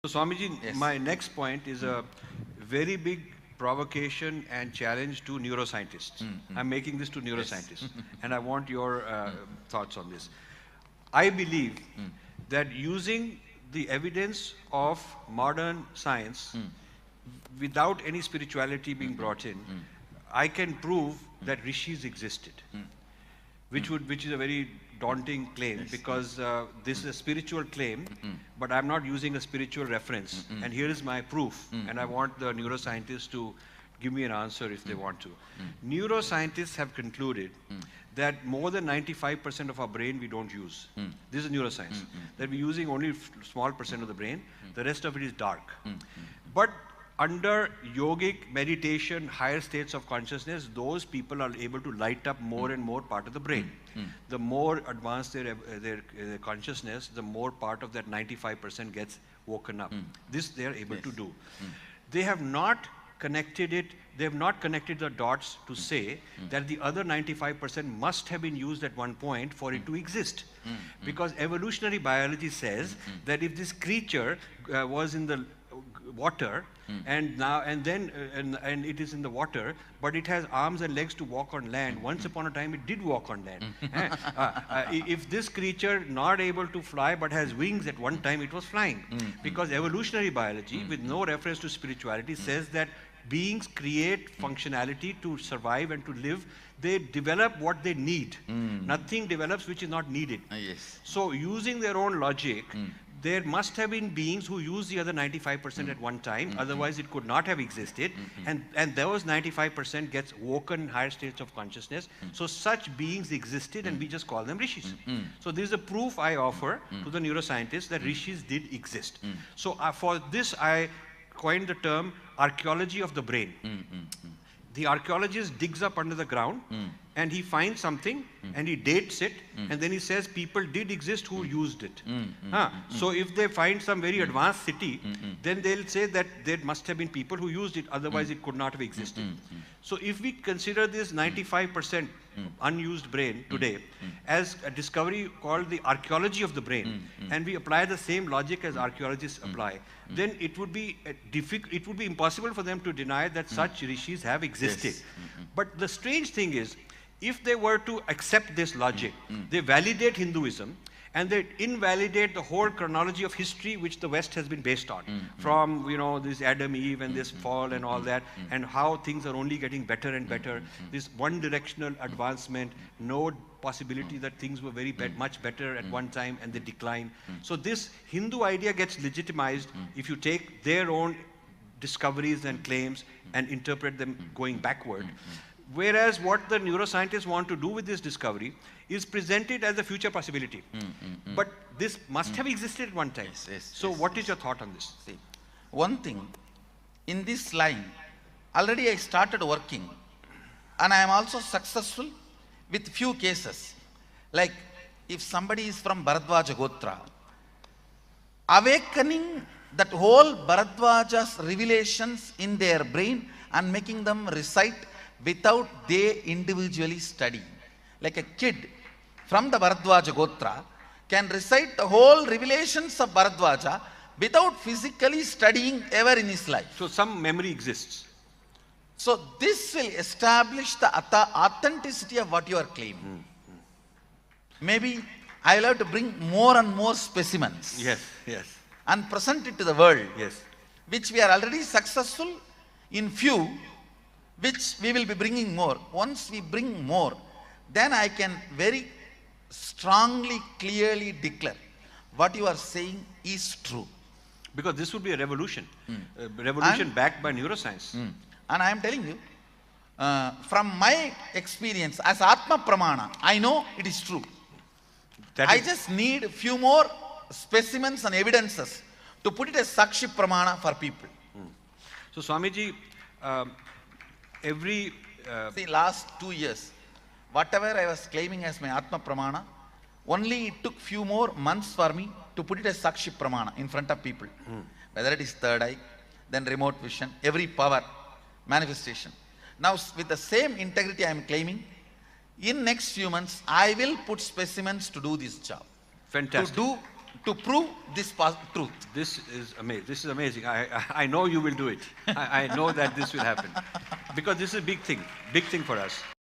So Swamiji, Yes. my next point is a very big provocation and challenge to neuroscientists. I'm making this to neuroscientists, and I want your thoughts on this. I believe that using the evidence of modern science without any spirituality being brought in, I can prove that rishis existed, which is a very daunting claim because this is a spiritual claim, but I'm not using a spiritual reference. And here is my proof, and I want the neuroscientists to give me an answer if they want to. Neuroscientists have concluded that more than 95% of our brain we don't use. This is neuroscience. That we're using only small percent of the brain. The rest of it is dark. But under yogic meditation, higher states of consciousness, those people are able to light up more and more part of the brain. The more advanced their consciousness, the more part of that 95% gets woken up. This they are able to do. They have not connected it, they have not connected the dots to say that the other 95% must have been used at one point for it to exist. Because evolutionary biology says that if this creature was in the water and it is in the water, but it has arms and legs to walk on land. Once upon a time it did walk on land. If this creature not able to fly but has wings, at one time it was flying. Because evolutionary biology with no reference to spirituality says that beings create functionality to survive and to live. They develop what they need. Nothing develops which is not needed. Yes. So using their own logic, there must have been beings who used the other 95% at one time, otherwise it could not have existed, and those 95% gets woken in higher states of consciousness. So such beings existed and we just call them rishis. So this is a proof I offer to the neuroscientists that rishis did exist. So for this I coined the term archaeology of the brain. The archaeologist digs up under the ground and he finds something and he dates it and then he says people did exist who used it. So if they find some very advanced city, then they'll say that there must have been people who used it, otherwise it could not have existed. So if we consider this 95% unused brain today as a discovery called the archaeology of the brain, and we apply the same logic as archaeologists apply, then it would be impossible for them to deny that such rishis have existed. But the strange thing is, if they were to accept this logic, they validate Hinduism and they invalidate the whole chronology of history which the West has been based on, from this Adam, Eve and this fall and all that, and how things are only getting better and better, this one directional advancement, no possibility that things were much better at one time and they decline. So this Hindu idea gets legitimized if you take their own discoveries and claims and interpret them going backward. Whereas what the neuroscientists want to do with this discovery is present it as a future possibility. But this must have existed at one time. So what is your thought on this? See, one thing, in this line, already I started working and I am also successful with few cases. Like if somebody is from Bharadwaja Gotra, awakening that whole Bharadwaja's revelations in their brain and making them recite without they individually study. Like a kid from the Bharadwaja Gotra can recite the whole revelations of Bharadwaja without physically studying ever in his life. So some memory exists. So this will establish the authenticity of what you are claiming. Maybe I will have to bring more and more specimens. Yes. And present it to the world. Yes. Which we are already successful in few, which we will be bringing more. Once we bring more, then I can very strongly, clearly declare what you are saying is true. Because this would be a revolution. A revolution backed by neuroscience. And I am telling you, from my experience as Atma Pramana, I know it is true. I just need a few more specimens and evidences to put it as Sakshi Pramana for people. So Swamiji, see, last 2 years, whatever I was claiming as my Atma Pramana, only it took few more months for me to put it as Sakshi Pramana in front of people. Whether it is third eye, then remote vision, every power, manifestation. Now with the same integrity I am claiming, in next few months, I will put specimens to do this job. Fantastic. to prove this truth. This is amazing. This is amazing. I know you will do it. I know that this will happen because this is a big thing for us.